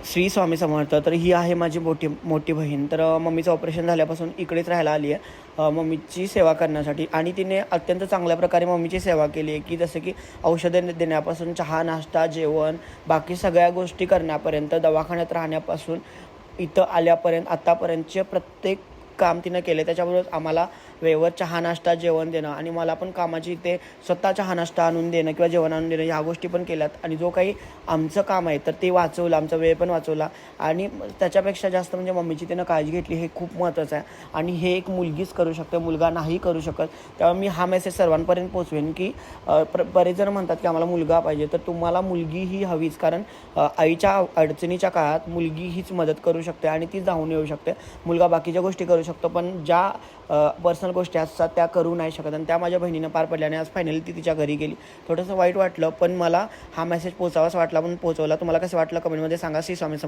श्री स्वामी समर्थ. तर ही आहे माझी मोठी मोठी बहीण. तर मम्मीचं ऑपरेशन झाल्यापासून इकडेच राहायला आली आहे मम्मीची सेवा करण्यासाठी. आणि तिने अत्यंत चांगल्या प्रकारे मम्मीची सेवा केली आहे, की जसं की औषधं देण्यापासून चहा, नाश्ता, जेवण, बाकी सगळ्या गोष्टी करण्यापर्यंत, दवाखान्यात राहण्यापासून इथं आल्यापर्यंत आत्तापर्यंतचे प्रत्येक काम तिनं केले. त्याच्याबरोबर आम्हाला वेळेवर चहा, नाश्ता, जेवण देणं आणि मला पण कामाची इथे स्वतः चहा, नाश्ता आणून देणं किंवा जेवण आणून देणं ह्या गोष्टी पण केल्यात. आणि जो काही आमचं काम आहे तर ते वाचवलं, आमचा वेळ पण वाचवला. आणि त्याच्यापेक्षा जास्त म्हणजे मम्मीची तिनं काळजी घेतली, हे खूप महत्त्वाचं आहे. आणि हे एक मुलगीच करू शकते, मुलगा नाही करू शकत. त्यामुळे मी हा मेसेज सर्वांपर्यंत पोचवेन, की बरेच जण म्हणतात की आम्हाला मुलगा पाहिजे, तर तुम्हाला मुलगी ही हवीच. कारण आईच्या अडचणीच्या काळात मुलगी हीच मदत करू शकते आणि ती जाऊन येऊ शकते. मुलगा बाकीच्या गोष्टी करू शकतो, पण ज्या पर्सनल गोष्टी असतात त्या करू नाही शकत. आणि त्या माझ्या बहिणीनं पार पडल्या आणि आज फायनली ती तिच्या घरी गेली. थोडंसं वाईट वाटलं, पण मला हा मेसेज पोचावाच वाटला म्हणून पोचवला. तुम्हाला कसं वाटलं कमेंटमध्ये सांगा. श्री स्वामी समर्थ.